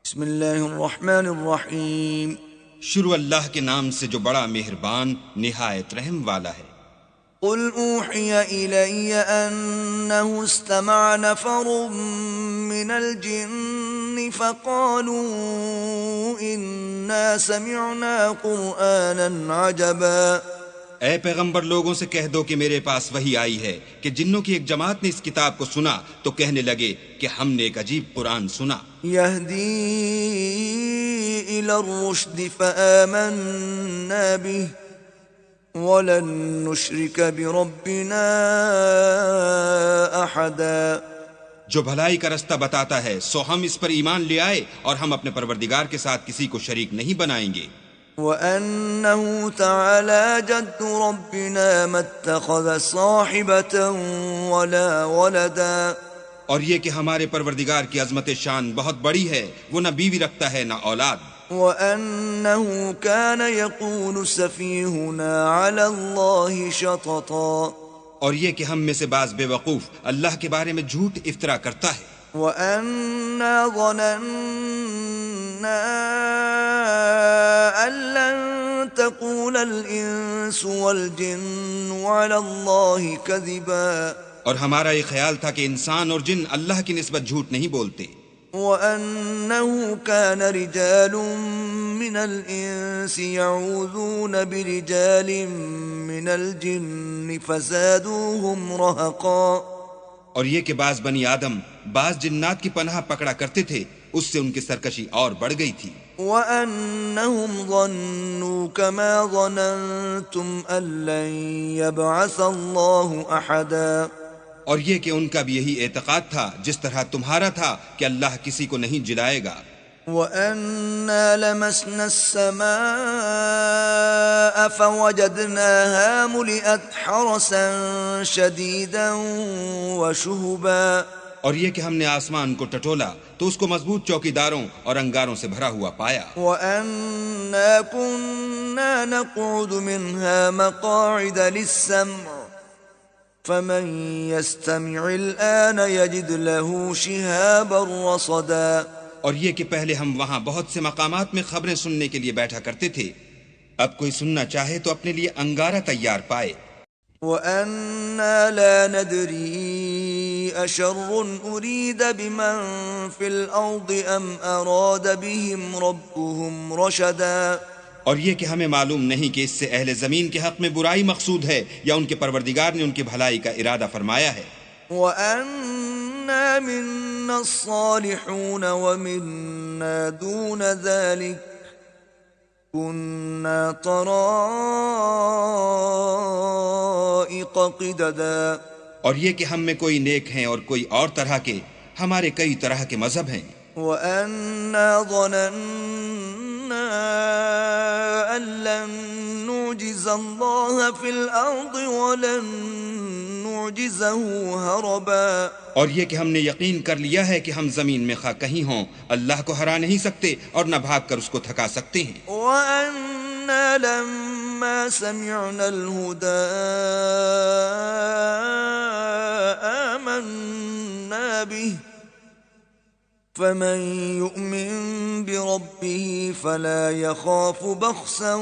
بسم اللہ الرحمن الرحیم۔ شروع اللہ کے نام سے جو بڑا مہربان نہایت رحم والا ہے۔ قل اوحی الی انہ استمع نفر من الجن فقالوا انا سمعنا قرآنا عجبا۔ اے پیغمبر لوگوں سے کہہ دو کہ میرے پاس وحی آئی ہے کہ جنوں کی ایک جماعت نے اس کتاب کو سنا تو کہنے لگے کہ ہم نے ایک عجیب قرآن سنا۔ یہدی الی الرشد فآمنا به ولن نشرک بربنا احدا۔ جو بھلائی کا رستہ بتاتا ہے سو ہم اس پر ایمان لے آئے اور ہم اپنے پروردگار کے ساتھ کسی کو شریک نہیں بنائیں گے۔ وَأَنَّهُ تَعَالَى جَدُّ رَبِّنَا مَا اتَّخَذَ صَاحِبَةً وَلَا وَلَدًا۔ اور یہ کہ ہمارے پروردگار کی عظمت شان بہت بڑی ہے، وہ نہ بیوی رکھتا ہے نہ اولاد۔ وَأَنَّهُ كَانَ يَقُولُ سَفِيهُنَا عَلَى اللَّهِ شَطَطًا۔ اور یہ کہ ہم میں سے بعض بے وقوف اللہ کے بارے میں جھوٹ افطرا کرتا ہے۔ وَأَنَّا ظَنَنَّا أَن لَّن تَقُولَ الْإِنسُ وَالْجِنُّ عَلَى اللَّهِ كَذِبًا۔ اور ہمارا یہ خیال تھا کہ انسان اور جن اللہ کی نسبت جھوٹ نہیں بولتے۔ وَأَنَّهُ كَانَ رِجَالٌ مِّنَ الْإِنسِ يَعُوذُونَ بِرِجَالٍ مِّنَ الْجِنِّ فَزَادُوهُمْ رَهَقًا۔ اور یہ کہ بعض بنی آدم بعض جنات کی پناہ پکڑا کرتے تھے، اس سے ان کی سرکشی اور بڑھ گئی تھی۔ وَأَنَّهُمْ ظَنُّوا كَمَا ظَنَنْتُمْ أَن لَّن يَبْعَثَ اللَّهُ أَحَدًا۔ اور یہ کہ ان کا بھی یہی اعتقاد تھا جس طرح تمہارا تھا کہ اللہ کسی کو نہیں جلائے گا۔ وَأَنَّا لَمَسْنَا السَّمَاءَ فَوَجَدْنَاهَا مُلِئَتْ حَرَسًا شَدِيدًا وَشُهُبًا۔ اور یہ کہ ہم نے آسمان کو ٹٹولا تو اس کو مضبوط چوکیداروں اور انگاروں سے بھرا ہوا پایا۔ وَأَنَّا كُنَّا نَقْعُدُ مِنْهَا مَقَاعِدَ لِلسَّمْعِ فَمَن يَسْتَمِعِ الْآنَ يَجِدْ لَهُ شِهَابًا رَّصَدًا۔ اور یہ کہ پہلے ہم وہاں بہت سے مقامات میں خبریں سننے کے لیے بیٹھا کرتے تھے، اب کوئی سننا چاہے تو اپنے لیے انگارہ تیار پائے۔ وَأَنَّا لَا نَدْرِي أَشَرٌّ أُرِيدَ بِمَن فِي الْأَرْضِ أَمْ أَرَادَ بِهِمْ رَبُّهُمْ رَشَدًا۔ اور یہ کہ ہمیں معلوم نہیں کہ اس سے اہل زمین کے حق میں برائی مقصود ہے یا ان کے پروردگار نے ان کی بھلائی کا ارادہ فرمایا ہے۔ وَأَنَّا مِنَّا الصَّالِحُونَ وَمِنَّا دُونَ ذَلِكَ كُنَّا طَرَائِقَ قِدَدًا۔ اور یہ کہ ہم میں کوئی نیک ہیں اور کوئی اور طرح کے، ہمارے کئی طرح کے مذہب ہیں۔ وَأَنَّا ظَنَنَّا أَن لَّن نُّعْجِزَ اللَّهَ فِي الْأَرْضِ وَلَن نُّعْجِزَهُ هَرَبًا۔ اور یہ کہ ہم نے یقین کر لیا ہے کہ ہم زمین میں خواہ کہیں ہوں اللہ کو ہرا نہیں سکتے اور نہ بھاگ کر اس کو تھکا سکتے ہیں۔ وَأَنَّا لَمَّا سَمِعْنَا الْهُدَىٰ آمَنَّا بِهِ فَمَن يُؤْمِن بِرَبِّهِ فَلَا يَخَافُ بَخْسًا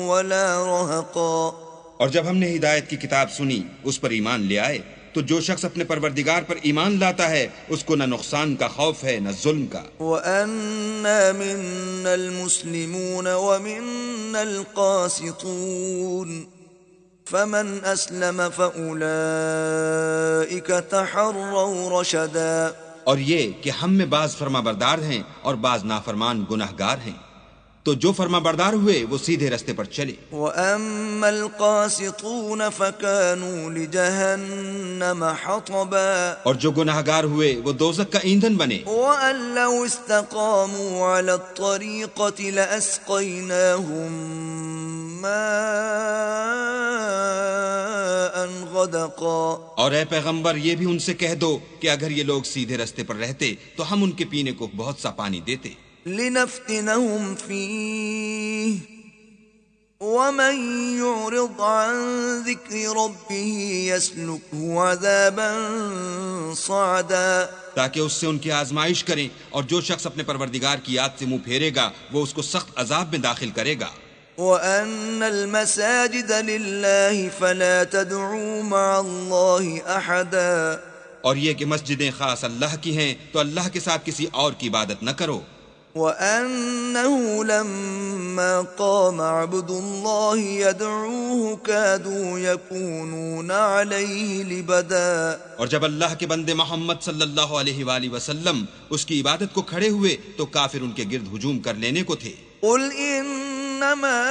وَلَا رَهَقًا۔ اور جب ہم نے ہدایت کی کتاب سنی اس پر ایمان لے آئے تو جو شخص اپنے پروردگار پر ایمان لاتا ہے اس کو نہ نقصان کا خوف ہے نہ ظلم کا۔ وَأَنَّا مِنَّا الْمُسْلِمُونَ وَمِنَّا الْقَاسِطُونَ فَمَنْ أَسْلَمَ فَأُولَئِكَ تَحَرَّوْا رَشَدًا۔ اور یہ کہ ہم میں بعض فرما بردار ہیں اور بعض نافرمان گناہگار ہیں، تو جو فرما بردار ہوئے وہ سیدھے رستے پر چلے۔ وَأَمَّا الْقَاسِطُونَ فَكَانُوا لِجَهَنَّمَ حَطَبًا۔ اور جو گناہگار ہوئے وہ دوزخ کا ایندھن بنے۔ وَأَن لَّوْ اسْتَقَامُوا عَلَى الطَّرِيقَةِ لَأَسْقَيْنَاهُم مَّاءً غَدَقًا۔ اور اے پیغمبر یہ بھی ان سے کہہ دو کہ اگر یہ لوگ سیدھے رستے پر رہتے تو ہم ان کے پینے کو بہت سا پانی دیتے۔ لِنَفْتِنَهُمْ فِيهِ ومن يعرض عن ذكر ربه يسلكه عذابا صعدا تاکہ اس سے ان کی آزمائش کریں، اور جو شخص اپنے پروردگار کی یاد سے منہ پھیرے گا وہ اس کو سخت عذاب میں داخل کرے گا۔ وَأَنَّ الْمَسَاجِدَ لِلَّهِ فَلَا تَدْعُوا مَعَ اللَّهِ أَحَدًا، اور یہ کہ مسجدیں خاص اللہ کی ہیں تو اللہ کے ساتھ کسی اور کی عبادت نہ کرو۔ وَأَنَّهُ لَمَّا قَامَ عَبْدُ اللَّهِ يَدْعُوهُ كَادُوا يَكُونُونَ عَلَيْهِ لِبَدًا، اور جب اللہ کے بندے محمد صلی اللہ علیہ وآلہ وسلم اس کی عبادت کو کھڑے ہوئے تو کافر ان کے گرد ہجوم کر لینے کو تھے۔ قُلْ إِنَّمَا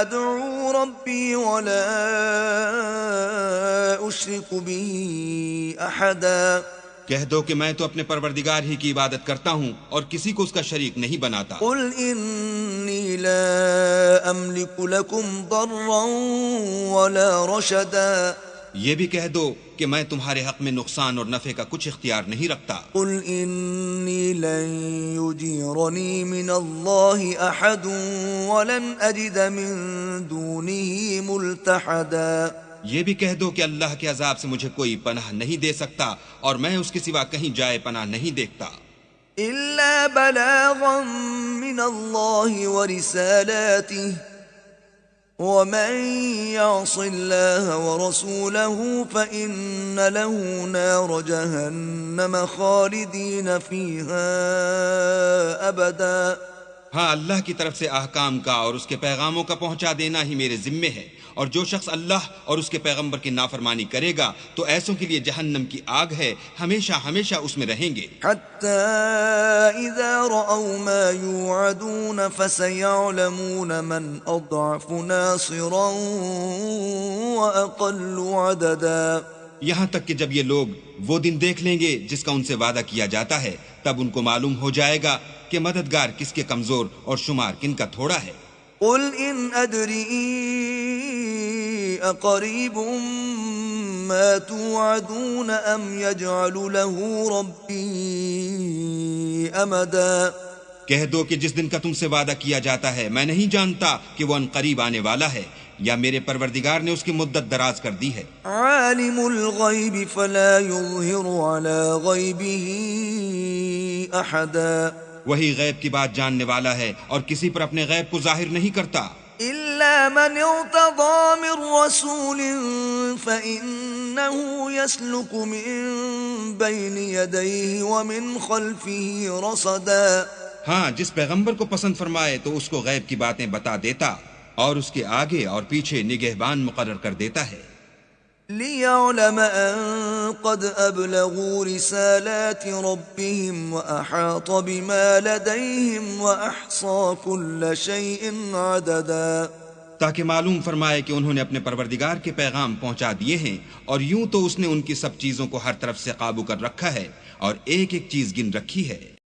أَدْعُو رَبِّي وَلَا أُشْرِكُ بِهِ أَحَدًا، کہہ دو کہ میں تو اپنے پروردگار ہی کی عبادت کرتا ہوں اور کسی کو اس کا شریک نہیں بناتا۔ قُلْ إِنِّي لَا أَمْلِكُ لَكُمْ ضَرًّا وَلَا رَشَدًا، یہ بھی کہہ دو کہ میں تمہارے حق میں نقصان اور نفع کا کچھ اختیار نہیں رکھتا۔ قُلْ إِنِّي لَن يُجِيرَنِي مِنَ اللَّهِ أَحَدٌ وَلَنْ أَجِدَ مِن دُونِهِ مُلْتَحَدًا، یہ بھی کہہ دو کہ اللہ کے عذاب سے مجھے کوئی پناہ نہیں دے سکتا اور میں اس کے سوا کہیں جائے پناہ نہیں دیکھتا۔ إِلَّا بَلَاغًا مِّنَ اللَّهِ وَرِسَالَاتِهِ، وَمَن يَعْصِ اللَّهَ وَرَسُولَهُ فَإِنَّ لَهُ نَارَ جَهَنَّمَ خَالِدِينَ فِيهَا أَبَدًا۔ ہاں، اللہ کی طرف سے احکام کا اور اس کے پیغاموں کا پہنچا دینا ہی میرے ذمے ہے، اور جو شخص اللہ اور اس کے پیغمبر کی نافرمانی کرے گا تو ایسوں کے لیے جہنم کی آگ ہے، ہمیشہ ہمیشہ اس میں رہیں گے۔ حَتَّى إِذَا رَأَوْا مَا يُوعَدُونَ فَسَيَعْلَمُونَ مَنْ أَضْعَفُ نَاصِرًا وَأَقَلُّ عَدَدًا، یہاں تک کہ جب یہ لوگ وہ دن دیکھ لیں گے جس کا ان سے وعدہ کیا جاتا ہے، تب ان کو معلوم ہو جائے گا کہ مددگار کس کے کمزور اور شمار کن کا تھوڑا ہے۔ قُلْ إِنْ أَدْرِي أَقَرِيبٌ مَا تُوعَدُونَ أَمْ يَجْعَلُ لَهُ رَبِّي أَمَدًا، کہہ دو کہ جس دن کا تم سے وعدہ کیا جاتا ہے میں نہیں جانتا کہ وہ ان قریب آنے والا ہے یا میرے پروردگار نے اس کی مدت دراز کر دی ہے۔ عَالِمُ الْغَيْبِ فَلَا يُظْهِرُ عَلَى غَيْبِهِ أَحَدًا، وہی غیب کی بات جاننے والا ہے اور کسی پر اپنے غیب کو ظاہر نہیں کرتا۔ إِلَّا مَنِ ارْتَضَىٰ مِن رَّسُولٍ فَإِنَّهُ يَسْلُكُ مِن بَيْنِ يَدَيْهِ وَمِنْ خَلْفِهِ رَصَدًا، ہاں، جس پیغمبر کو پسند فرمائے تو اس کو غیب کی باتیں بتا دیتا اور اس کے آگے اور پیچھے نگہبان مقرر کر دیتا ہے۔ لِيَعْلَمَ أَن قَدْ أَبْلَغُوا رِسَالَاتِ رَبِّهِمْ وَأَحَاطَ بِمَا لَدَيْهِمْ وَأَحْصَىٰ كُلَّ شَيْءٍ عَدَدًا، تاکہ معلوم فرمائے کہ انہوں نے اپنے پروردگار کے پیغام پہنچا دیے ہیں، اور یوں تو اس نے ان کی سب چیزوں کو ہر طرف سے قابو کر رکھا ہے اور ایک ایک چیز گن رکھی ہے۔